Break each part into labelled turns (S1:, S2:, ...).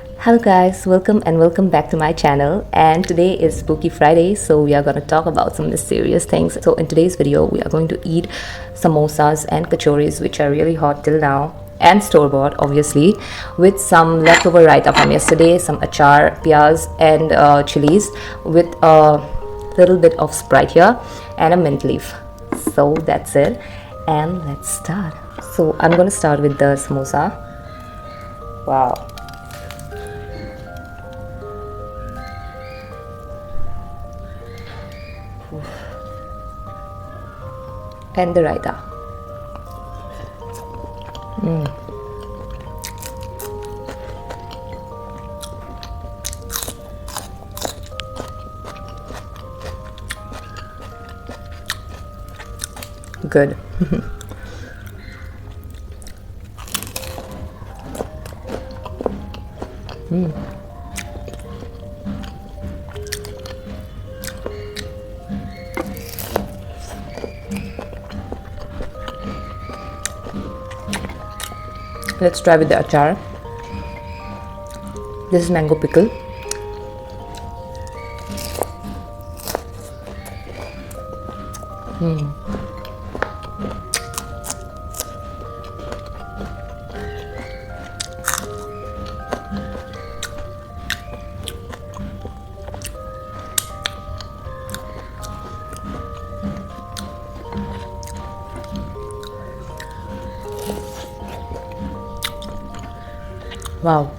S1: Hello guys, welcome back to my channel, and today is Spooky Friday, so we are going to talk about some mysterious things. So in today's video we are going to eat samosas and kachoris, which are really hot till now and store-bought obviously, with some leftover raita from yesterday, some achar, piyaz and chilies, with a little bit of Sprite here and a mint leaf. So that's it, and let's start. So I'm going to start with the samosa. Wow. And the raita. Good. Let's try with the achar. This is mango pickle. Wow.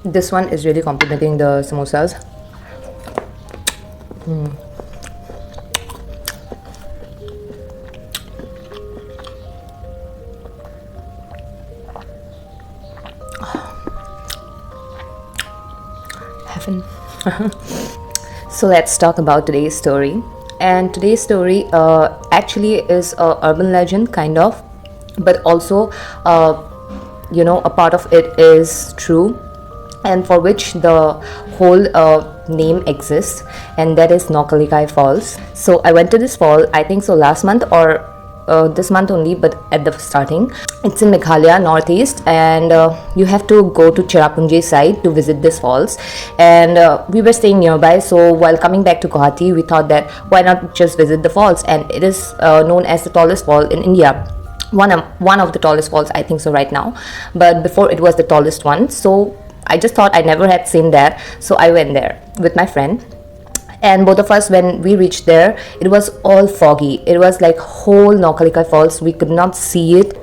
S1: This one is really complementing the samosas. Heaven. So let's talk about today's story. And today's story actually is a urban legend kind of, but also a part of it is true, and for which the whole name exists, and that is Nokkalikai Falls. So I went to this fall, I think so last month or this month only, but at the starting. It's in Meghalaya, northeast, and you have to go to Cherrapunji side to visit this falls. And we were staying nearby, so while coming back to Guwahati, we thought that why not just visit the falls, and it is known as the tallest fall in India. One of the tallest falls, I think so right now, but before it was the tallest one. So I just thought I never had seen that, so I went there with my friend. And both of us, when we reached there, it was all foggy. It was like whole Nokkalikai Falls. We could not see it,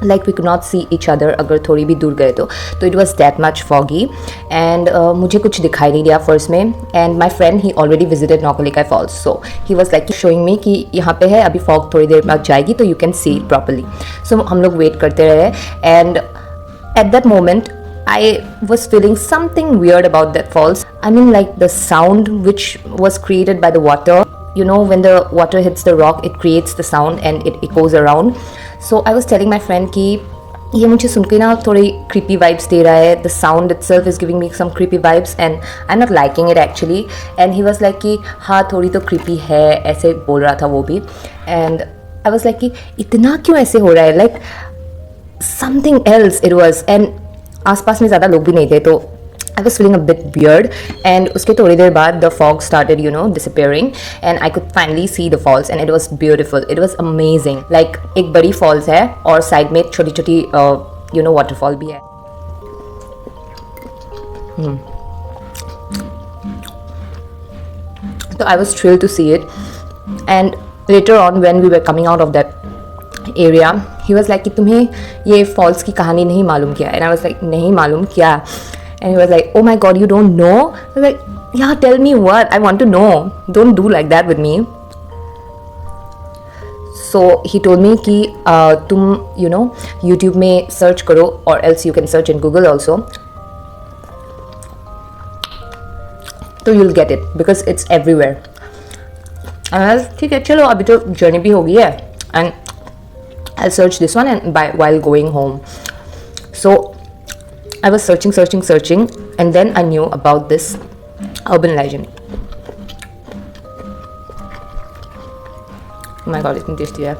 S1: like we could not see each other अगर थोड़ी भी दूर गए तो it was that much foggy. And मुझे कुछ दिखाई नहीं दिया first में. And my friend, he already visited Nokkalikai Falls, so he was like showing me कि यहाँ पे है, अभी fog थोड़ी देर बाद जाएगी तो you can see it properly. So हम लोग wait करते रहे, and at that moment I was feeling something weird about that falls. I mean, like the sound which was created by the water. You know, when the water hits the rock, it creates the sound and it echoes around. So I was telling my friend कि ये मुझे सुन के ना थोड़ी creepy vibes दे रहा है. The sound itself is giving me some creepy vibes and I'm not liking it actually. And he was like कि हाँ थोड़ी तो creepy है, ऐसे बोल रहा था वो भी. And I was like कि इतना क्यों ऐसे हो रहा है? Like something else it was. And आसपास में ज़्यादा लोग भी नहीं थे, तो I was feeling a bit weird. And उसके थोड़ी देर बाद the fog started, disappearing, and I could finally see the falls, and it was beautiful. It was amazing. Like एक बड़ी falls है और side में छोटी छोटी waterfall भी है. So I was thrilled to see it. And later on, when we were coming out of that area, he was like कि तुम्हें ये falls की कहानी नहीं मालूम क्या? And I was like नहीं मालूम क्या? And he was like, oh my god, you don't know? I was like, yeah, tell me what, I want to know. Don't do like that with me. So he told me कि तुम YouTube में search करो, or else you can search in Google also. So you'll get it because it's everywhere. And I was ठीक है, चलो अभी तो journey भी हो गई है, and I'll search this one and while going home. So I was searching, and then I knew about this urban legend. My God इतनी टेस्टी है.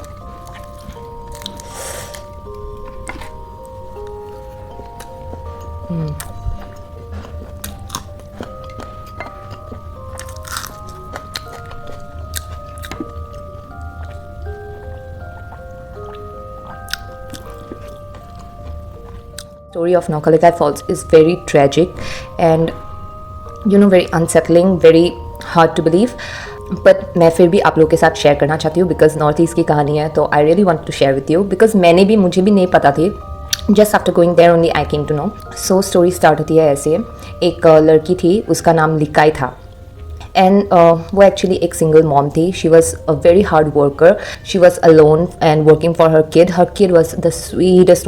S1: Story of Nokkalikai Falls is very tragic and very unsettling, very hard to believe. But मैं फिर भी आप लोगों के साथ share करना चाहती हूँ बिकॉज नॉर्थ ईस्ट की कहानी है, तो I really want to share with you because मुझे भी नहीं पता थी. Just after going there only I came to know. So story start होती है ऐसे. एक लड़की थी, उसका नाम लिकाई था. एंड वो एक्चुअली एक सिंगल मॉम थी. She was a very hard worker. She was alone and working for her kid. Her kid was the sweetest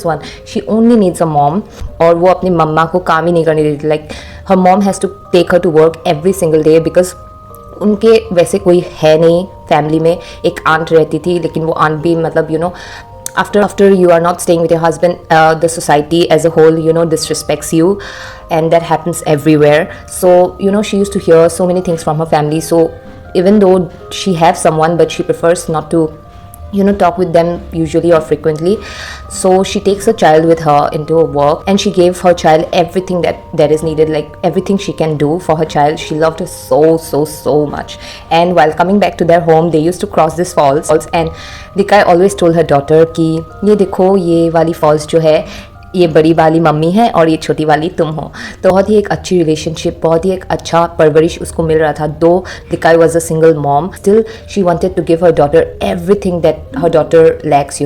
S1: one. She only needs a mom. और वो अपनी मम्मा को काम ही नहीं करने देती. Like her mom has to take her to work every single day because उनके वैसे कोई है नहीं फैमिली में. एक आंट रहती थी, लेकिन वो आंट भी मतलब after you are not staying with your husband, the society as a whole disrespects you, and that happens everywhere. So she used to hear so many things from her family. So even though she has someone, but she prefers not to talk with them usually or frequently. So she takes her child with her into her work, and she gave her child everything that is needed, like everything she can do for her child. She loved her so much. And while coming back to their home, they used to cross this falls, and Likai always told her daughter कि ये देखो, ये वाली false जो है, ये बड़ी वाली मम्मी है और ये छोटी वाली तुम हो. तो बहुत ही एक अच्छी रिलेशनशिप, बहुत ही एक अच्छा परवरिश उसको मिल रहा था. Though Likai was a single mom, still she wanted to give her daughter everything that her daughter lacks,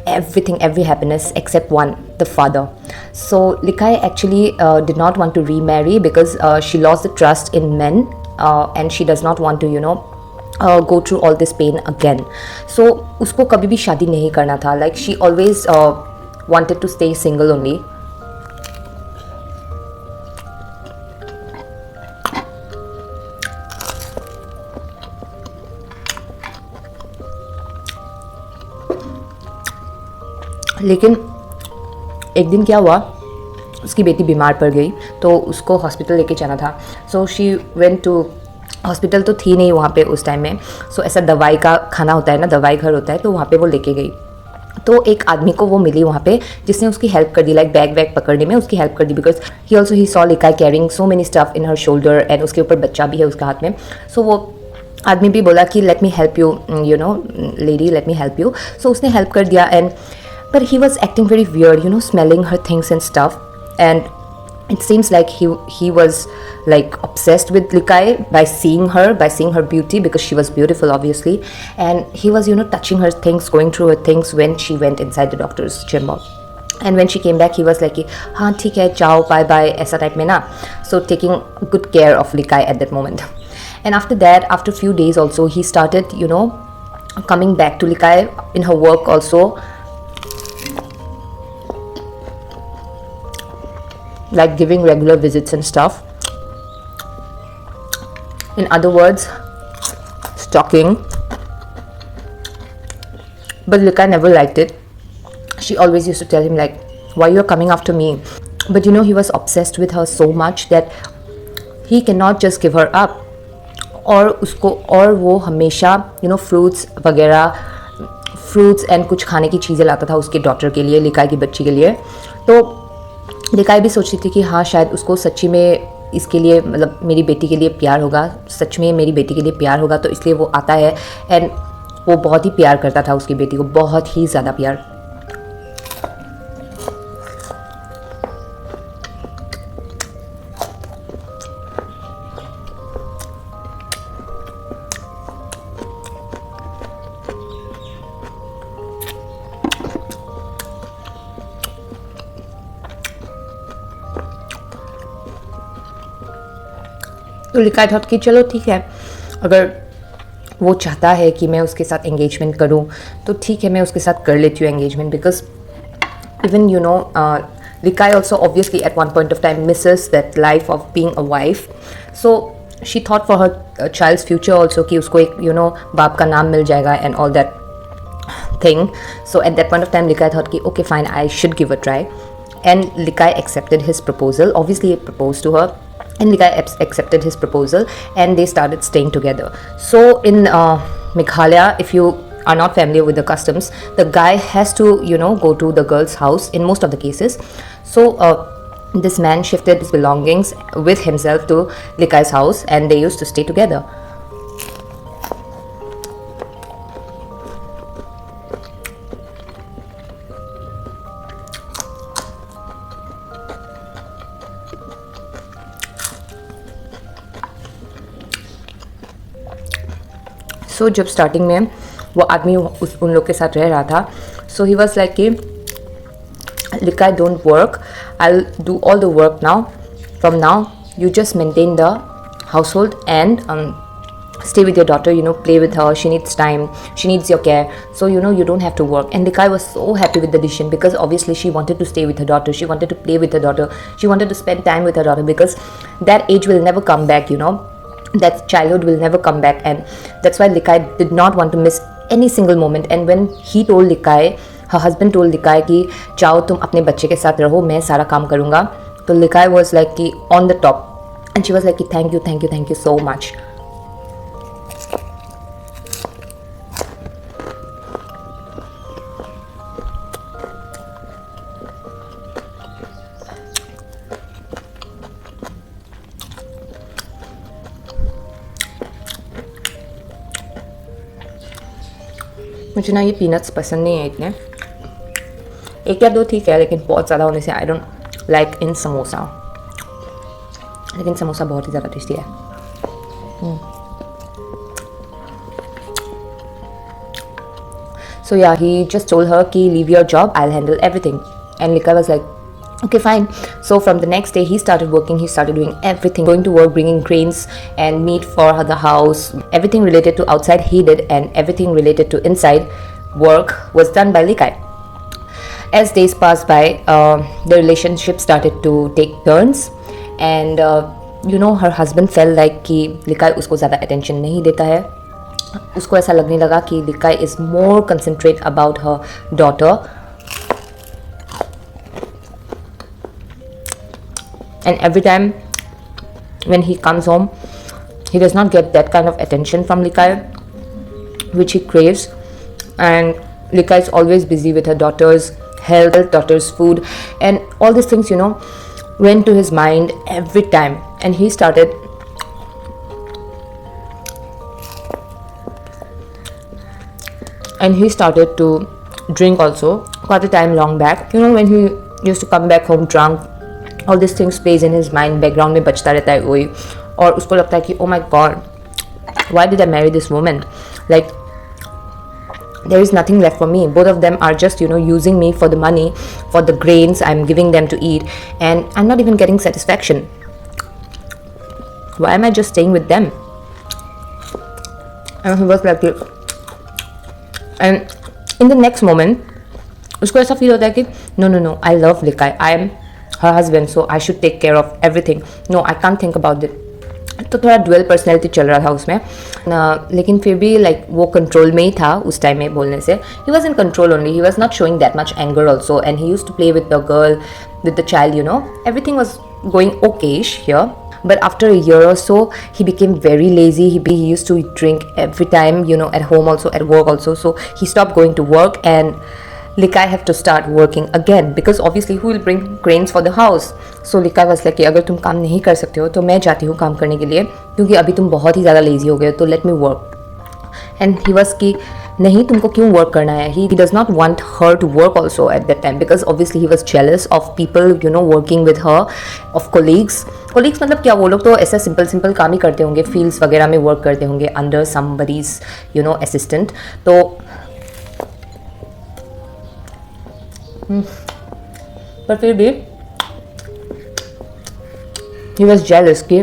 S1: everything, every happiness except one, the father. So Likai actually did not want to remarry because she lost the trust in men, and she does not want to go through all this pain again. So उसको कभी भी शादी नहीं करना था. Like she always wanted to stay single only. लेकिन एक दिन क्या हुआ, उसकी बेटी बीमार पड़ गई, तो उसको हॉस्पिटल लेके जाना था. So she went to hospital. तो थी नहीं वहाँ पे उस टाइम में. सो ऐसा दवाई का खाना होता है ना, दवाई घर होता है, तो वहाँ पे वो लेके गई. तो एक आदमी को वो मिली वहाँ पे जिसने उसकी हेल्प कर दी. लाइक बैग पकड़ने में उसकी हेल्प कर दी because he saw Likai carrying so many stuff in her shoulder, and उसके ऊपर बच्चा भी है उसके हाथ में. सो वो आदमी भी बोला कि let me help you, lady, let me help you. So उसने हेल्प कर दिया. And but he was acting very weird, smelling her things and stuff. And it seems like he was like obsessed with Likai by seeing her beauty, because she was beautiful obviously. And he was touching her things, going through her things when she went inside the doctor's chamber. And when she came back, he was like, हाँ ठीक है, ciao, bye bye, ऐसा type में ना. So taking good care of Likai at that moment. And after that, after a few days also, he started coming back to Likai in her work also, like giving regular visits and stuff. In other words, stalking. But Likai never liked it. She always used to tell him like, why you're coming after me? But he was obsessed with her so much that he cannot just give her up. और वो हमेशा fruits वगैरह, fruits and कुछ खाने की चीज़ें लाता था उसके डॉटर के लिए, लिकाई की बच्ची के लिए. तो लिकाई भी सोचती थी कि हाँ शायद उसको सच्ची में इसके लिए, मतलब मेरी बेटी के लिए प्यार होगा, सच में मेरी बेटी के लिए प्यार होगा, तो इसलिए वो आता है. एंड वो बहुत ही प्यार करता था उसकी बेटी को, बहुत ही ज़्यादा प्यार. तो लिकाई थॉट कि चलो ठीक है, अगर वो चाहता है कि मैं उसके साथ एंगेजमेंट करूं तो ठीक है, मैं उसके साथ कर लेती हूँ engagement. Because even Likai also obviously at one point of time misses that life of being a wife. So she thought for her child's future also कि उसको एक बाप का नाम मिल जाएगा and all that thing. So at that point of time Likai thought कि okay fine, I should give a try. And Likai accepted his proposal. Obviously he proposed to her. And Likai accepted his proposal, and they started staying together. So in Meghalaya, if you are not familiar with the customs, the guy has to, go to the girl's house in most of the cases. So this man shifted his belongings with himself to Likai's house, and they used to stay together. सो जब starting में वो आदमी उन लोग के साथ रह रहा था, सो ही वॉज लाइक कि Likai, don't work, I'll do all the work now. From now you just maintain the household and stay with your daughter, play with her, she needs time, she needs your care, so you don't have to work. And Likai was so happy with the decision, because obviously she wanted to stay with her daughter, she wanted to play with her daughter, she wanted to spend time with her daughter, because that age will never come back, that childhood will never come back. And that's why Likai did not want to miss any single moment. And when he told Likai, her husband told Likai कि जाओ तुम अपने बच्चे के साथ रहो, मैं सारा काम करूँगा, तो Likai was like कि on the top, and she was like कि thank you so much. मुझे ना ये पीनट्स पसंद नहीं है इतने, एक या दो ठीक है, लेकिन बहुत ज़्यादा होने से I don't like in samosa, लेकिन समोसा बहुत ही ज़्यादा टेस्टी है. So yeah, he just told her कि leave your job, I'll handle everything. And Likai was like, okay, fine. So from the next day he started working, he started doing everything, going to work, bringing grains and meat for the house, everything related to outside he did, and everything related to inside work was done by Likai. As days passed by, the relationship started to take turns, and her husband felt like कि Likai उसको ज़्यादा attention नहीं देता है. उसको ऐसा लगने लगा कि Likai is more concentrate about her daughter, and every time when he comes home he does not get that kind of attention from Likai which he craves. And Likai is always busy with her daughter's health, daughter's food, and all these things went to his mind every time. And he started to drink also quite a time long back. When he used to come back home drunk, all these things plays in his mind, background में बजता रहता है वही, और उसको लगता है कि oh my god, why did I marry this woman, like there is nothing left for me, both of them are just using me for the money, for the grains I'm giving them to eat, and I'm not even getting satisfaction. Why am I just staying with them? And he was like, and in the next moment उसको ऐसा feel होता है कि no, I love Likai, I am her husband, so I should take care of everything, no I can't think about it. तो थोड़ा dual personality चल रहा था उसमें, लेकिन फिर भी लाइक वो कंट्रोल में ही था उस टाइम में बोलने से. He was in control only, he was not showing that much anger also, and he use to play with the girl, with the child, everything was going okayish here. But after a year or so, he became very lazy. He used to drink every time, at home also, at work also. So he stopped going to work, and Likai have to start working again, because obviously who will bring grains for the house? So Likai was like कि अगर तुम काम नहीं कर सकते हो तो मैं जाती हूँ काम करने के लिए, क्योंकि अभी तुम बहुत ही ज़्यादा लेजी हो गए, तो let me work. And he was कि नहीं, तुमको क्यों वर्क करना है. He does not want her to work also at that time, because obviously he was jealous of people working with her, of colleagues मतलब क्या, वो लोग तो ऐसा सिंपल काम ही करते होंगे, फील्ड्स वगैरह में वर्क करते होंगे अंडर समबडीज असिस्टेंट. तो पर फिर भी he was jealous कि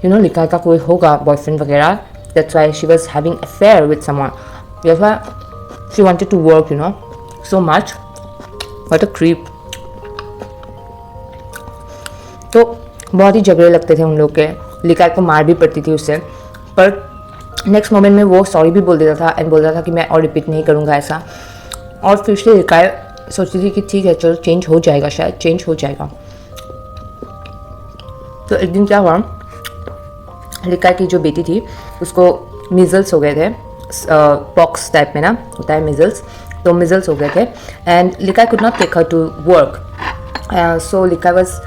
S1: Likai का कोई होगा बॉयफ्रेंड वगैरह. That's why she was having affair with someone. That's why she wanted to work, so much. What a creep. तो बहुत ही झगड़े लगते थे उन लोग के. Likai को मार भी पड़ती थी उससे, पर नेक्स्ट मोमेंट में वो सॉरी भी बोल देता था एंड बोलता था कि मैं और रिपीट नहीं करूँगा ऐसा. और फिर से Likai सोचती थी कि ठीक है चलो चेंज हो जाएगा, शायद चेंज हो जाएगा. तो एक दिन क्या हुआ, Likai की जो बेटी थी उसको मीजल्स हो गए थे, पॉक्स टाइप में ना होता है, मिजल्स, तो मिजल्स हो गए थे and Likai could not take her to work. So Likai was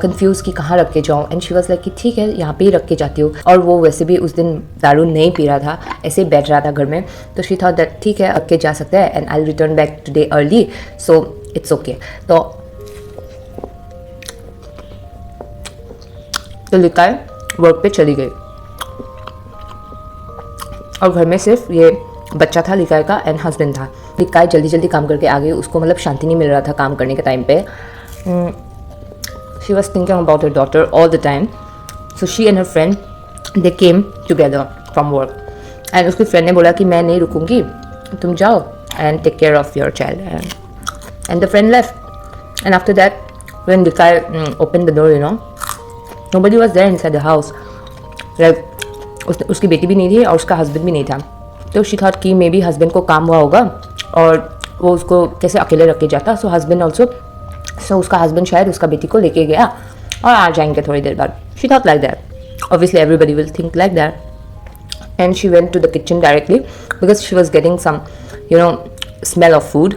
S1: confuse कि कहाँ रख के जाऊँ एंड शी वॉज लाइक कि ठीक है यहाँ पे ही रख के जाती हूँ. और वो वैसे भी उस दिन दारू नहीं पी रहा था, ऐसे ही बैठ रहा था घर में, तो शी थॉट दैट ठीक है रख के जा सकते हैं and I return back today early, so it's okay. तो लिकाई वर्क पे चली गई और घर में सिर्फ ये बच्चा था लिकाई का एंड हस्बैंड था. लिकाई जल्दी जल्दी काम करके आ गई, उसको मतलब शांति नहीं मिल रहा था काम करने के टाइम पे. She was thinking about her daughter all the time. So she and her friend they came together from work and उसकी फ्रेंड ने बोला कि मैं नहीं रुकूंगी, तुम जाओ and take care of your child. And the friend left and after that when Likai open the door, you know, nobody was there inside the house. Like उसकी बेटी भी नहीं थी और उसका हस्बैंड भी नहीं था. तो शी थॉट कि मे बी हस्बैंड को काम हुआ होगा और वो उसको कैसे अकेले रख के जाता. सो हस्बैंड ऑल्सो, सो उसका हस्बैंड शायद उसका बेटी को लेके गया और आ जाएंगे थोड़ी देर बाद. She thought like that. Obviously everybody will think like that. And she went to the kitchen directly because she was getting some you know smell of food.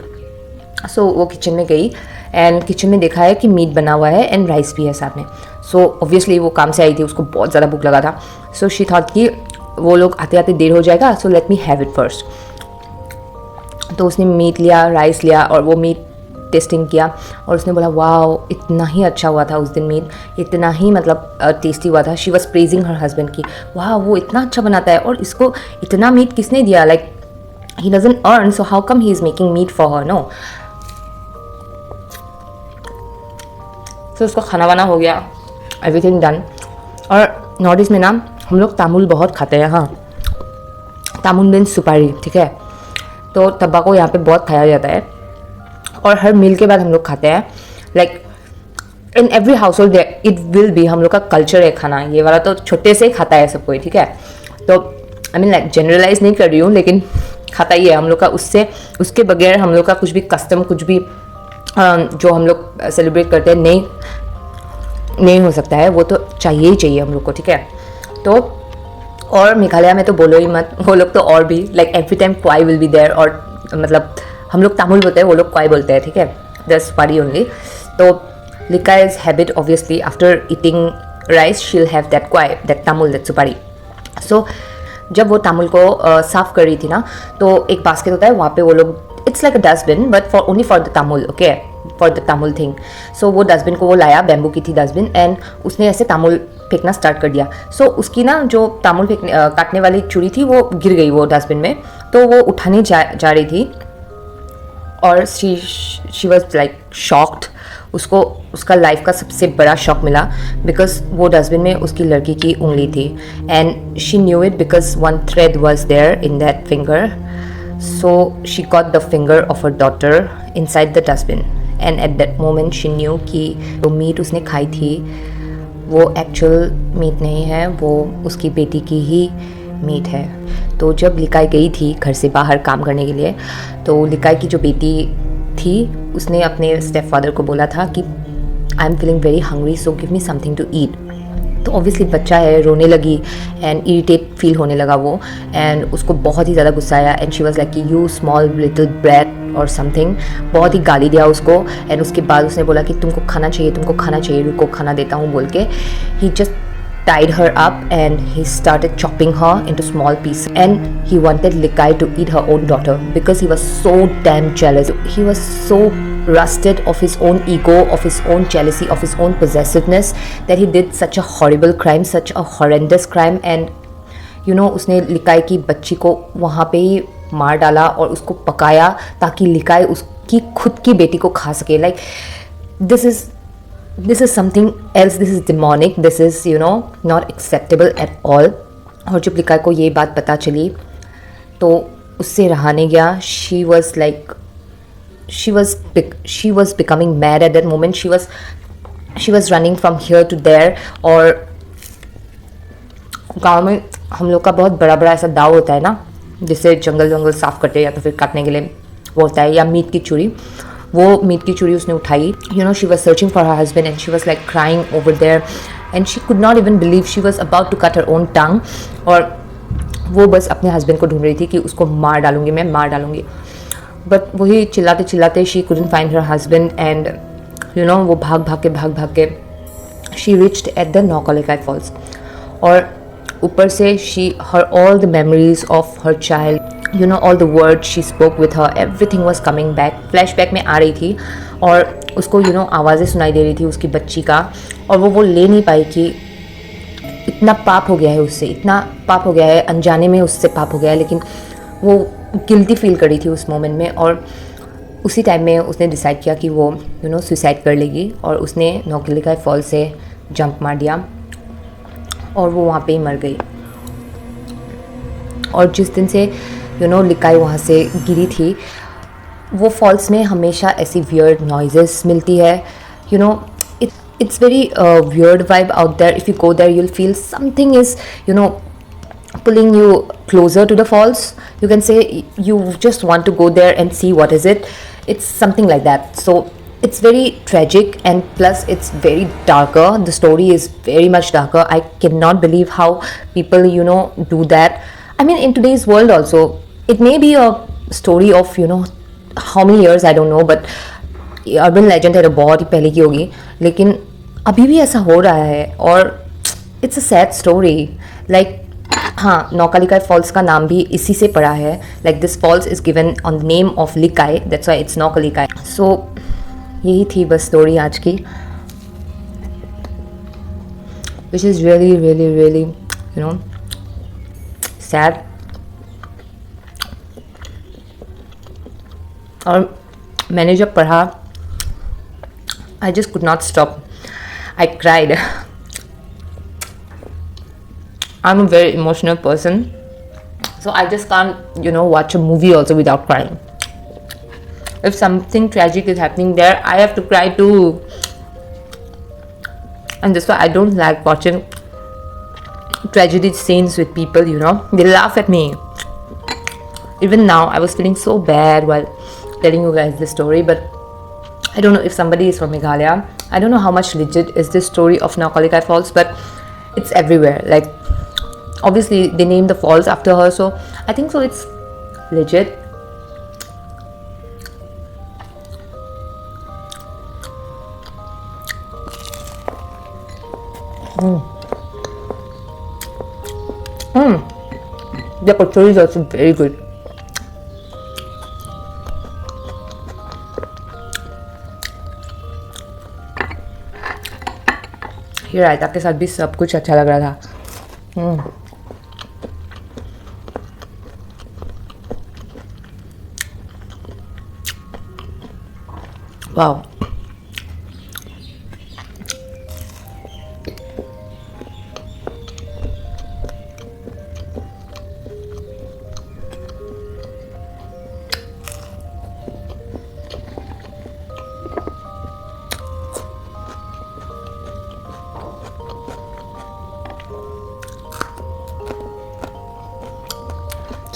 S1: So वो किचन में गई एंड किचन में देखा है कि meet बना हुआ है एंड राइस भी है साथ में. सो ऑब्वियसली वो काम से आई थी, उसको बहुत ज़्यादा भूख लगा था. सो शी थॉट कि वो लोग आते आते देर हो जाएगा, so let me have it first. तो उसने मीट लिया, राइस लिया और वो मीट टेस्टिंग किया और उसने बोला वाओ इतना ही अच्छा हुआ था उस दिन मीट, इतना ही मतलब टेस्टी हुआ था. She was praising her husband की वाह वो इतना अच्छा बनाता है और इसको इतना मीट किसने दिया, like he doesn't earn, so how come he is making meat for her. No. तो उसका खाना वाना हो गया, एवरीथिंग डन. और नॉर्थ ईस्ट में ना हम लोग तामुल बहुत खाते हैं. हाँ, तामुल मीन्स सुपारी, ठीक है. तो तंबाकू यहाँ पे बहुत खाया जाता है और हर मील के बाद हम लोग खाते हैं. Like in every house hold it will be, हम लोग का कल्चर है खाना. ये वाला तो छोटे से ही खाता है सब कोई, ठीक है. तो आई मीन लाइक जनरलाइज नहीं कर रही हूँ लेकिन खाता ही है हम लोग का. उसके बगैर हम लोग का कुछ भी कस्टम, कुछ भी जो हम लोग सेलिब्रेट करते हैं नहीं हो सकता है. वो तो चाहिए ही चाहिए हम लोग को, ठीक है. तो और मेघालय में तो बोलो ही मत, वो लोग तो और भी like every time kwai will be there. और मतलब हम लोग तामुल बोलते हैं, वो लोग क्वाई बोलते हैं, ठीक है. That's supari only. तो Likai's habit obviously after eating rice she will have that kwai, that tamul, that supari. So जब वो तामुल को साफ़ कर रही थी ना, तो एक बास्केट होता है वहाँ पे वो लोग, it's like a dustbin but for only for the tamul, okay, for the tamul thing. So वो डस्टबिन को वो लाया, बैम्बू की थी डस्टबिन, एंड उसने ऐसे तामुल फेंकना स्टार्ट कर दिया. सो उसकी ना जो तामुल काटने वाली चूड़ी थी वो गिर गई वो डस्टबिन में. तो वो उठाने जा रही थी और शी वॉज लाइक शॉक्ड. उसको उसका लाइफ का सबसे बड़ा शॉक मिला बिकॉज वो डस्टबिन में उसकी लड़की की उंगली थी and she knew it because one thread was there in that finger. So she got the finger of her daughter inside the dustbin and at that moment she knew कि वो meet उसने खाई थी वो एक्चुअल मीट नहीं है, वो उसकी बेटी की ही मीट है. तो जब लिकाई गई थी घर से बाहर काम करने के लिए, तो लिकाई की जो बेटी थी उसने अपने स्टेप फादर को बोला था कि I am feeling very hungry so give me something to eat. तो ऑब्वियसली बच्चा है, रोने लगी एंड इरिटेट फील होने लगा वो एंड उसको बहुत ही ज़्यादा गुस्सा आया एंड शी वाज लाइक कि यू स्मॉल लिटिल ब्रैट और समथिंग, बहुत ही गाली दिया उसको. एंड उसके बाद उसने बोला कि तुमको खाना चाहिए, रुको खाना देता हूँ बोल के ही just tied her up and he started chopping her into small pieces and he wanted Likai to eat her own daughter because he was so damn jealous. He was so rusted of his own ego, of his own jealousy, of his own possessiveness that he did such a horrible crime, such a horrendous crime. And you know उसने लिकाई की बच्ची को वहाँ पे ही मार डाला और उसको पकाया ताकि लिकाई उसकी खुद की बेटी को खा सके. Like this is something else, this is demonic, this is you know not acceptable at all. और जब लिकाई को ये बात पता चली तो उससे रहा नहीं गया. she was becoming mad at that moment. she was running from here to there. और गांव में हम लोग का बहुत बड़ा बड़ा ऐसा दाव होता है ना, जिससे जंगल साफ़ करते हैं या तो फिर काटने के लिए वो होता है, या मीट की चूड़ी. वो मीट की चूड़ी उसने उठाई. You know she was searching for her husband and she was like crying over there and she could not even believe she was about to cut her own tongue. और वो बस अपने हस्बैंड को ढूंढ रही थी कि उसको मार डालूंगी, मैं मार डालूंगी। बट वही चिल्लाते चिल्लाते she couldn't find her husband and वो भाग भाग के she reached at the Nohkalikai falls. और ऊपर से she her all the memories of her child, all the word she spoke with her, everything was coming back, flashback में आ रही थी। और उसको आवाज़ें सुनाई दे रही थी उसकी बच्ची का, और वो ले नहीं पाई कि इतना पाप हो गया है उससे, इतना पाप हो गया है, अनजाने में उससे पाप हो गया है। लेकिन वो गिल्टी फील कर रही थी उस मोमेंट में, और उसी टाइम में उसने डिसाइड किया कि वो सुसाइड कर लेगी, और उसने नौकालिकाई फॉल से जंप मार दिया और वो वहाँ पे ही मर गई। और जिस दिन से लिकाई वहाँ से गिरी थी, वो फॉल्स में हमेशा ऐसी वियर्ड नॉइजेस मिलती है। It's very weird vibe out there. If you go there, you'll feel something is pulling you closer to the falls. You can say you just want to go there and see what is it. It's something like that. So it's very tragic, and plus it's very darker. The story is very much darker. I cannot believe how people do that. I mean, in today's world also, it may be a story of how many years I don't know, but urban legend है, बहुत ही पहले की होगी, लेकिन अभी भी ऐसा हो रहा है। और it's a sad story. Like हाँ, नौकालिकाई फॉल्स का नाम भी इसी से पड़ा है। Like this falls is given on the name of Likai, that's why it's Nohkalikai. So यही थी बस स्टोरी आज की, which is really really really sad. और मैंने जब पढ़ा, I just could not stop. I cried. I'm a very emotional person, so I just can't, watch a movie also without crying. If something tragic is happening there, I have to cry too. And that's why I don't like watching tragedy scenes with people, They laugh at me. Even now, I was feeling so bad while telling you guys this story, but I don't know if somebody is from Meghalaya. I don't know how much legit is this story of Nokalikai Falls, but it's everywhere. Like, obviously they named the falls after her, so I think so it's legit. The kachori is also very good. ये रायता के साथ भी सब कुछ अच्छा लग रहा था। वाह।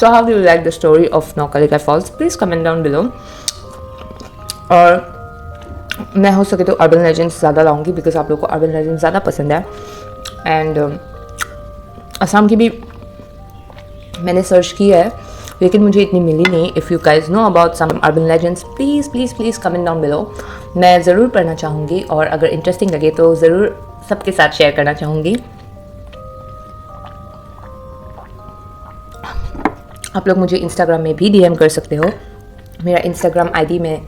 S1: So how do you like the story of Nokalikai Falls? Please comment down below. और मैं हो सके तो अर्बन लेजेंड्स ज़्यादा लाऊंगी, बिकॉज आप लोगों को अर्बन लेजेंड्स ज़्यादा पसंद है। एंड असम की भी मैंने सर्च की है, लेकिन मुझे इतनी मिली नहीं। If you guys know about some urban legends, please please please comment down below. मैं ज़रूर पढ़ना चाहूँगी, और अगर इंटरेस्टिंग लगे तो ज़रूर सबके साथ शेयर करना चाहूँगी। आप लोग मुझे इंस्टाग्राम में भी डीएम कर सकते हो। मेरा इंस्टाग्राम आईडी मैं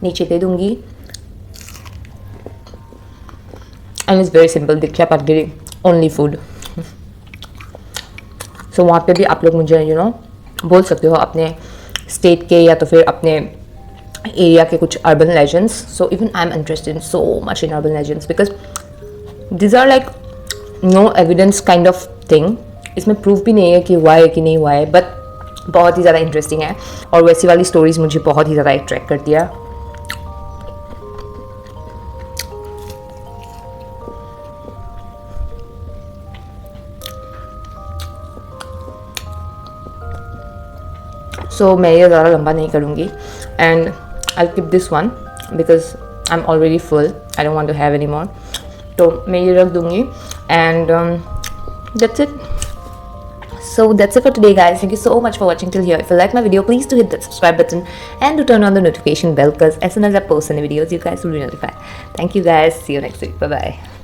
S1: नीचे दे दूँगी। And it's very simple, Diksha Patgiri only food. सो वहाँ पे भी आप लोग मुझे बोल सकते हो अपने स्टेट के या तो फिर अपने एरिया के कुछ urban legends. So even I am interested in so much in urban legends, because these are like no evidence kind of thing. इसमें प्रूफ भी नहीं है कि हुआ है कि नहीं हुआ है, बट बहुत ही ज़्यादा इंटरेस्टिंग है। और वैसी वाली स्टोरीज़ मुझे बहुत ही ज़्यादा अट्रैक्ट करती है। सो मैं ये ज़्यादा लंबा नहीं करूँगी, and I keep this one because I am already full, I don't want to have any more. तो मैं ये रख दूँगी, and that's it. So that's it for today, guys. Thank you so much for watching till here. If you like my video, please do hit that subscribe button and do turn on the notification bell, because as soon as I post any videos, you guys will be notified. Thank you, guys. See you next week. Bye bye.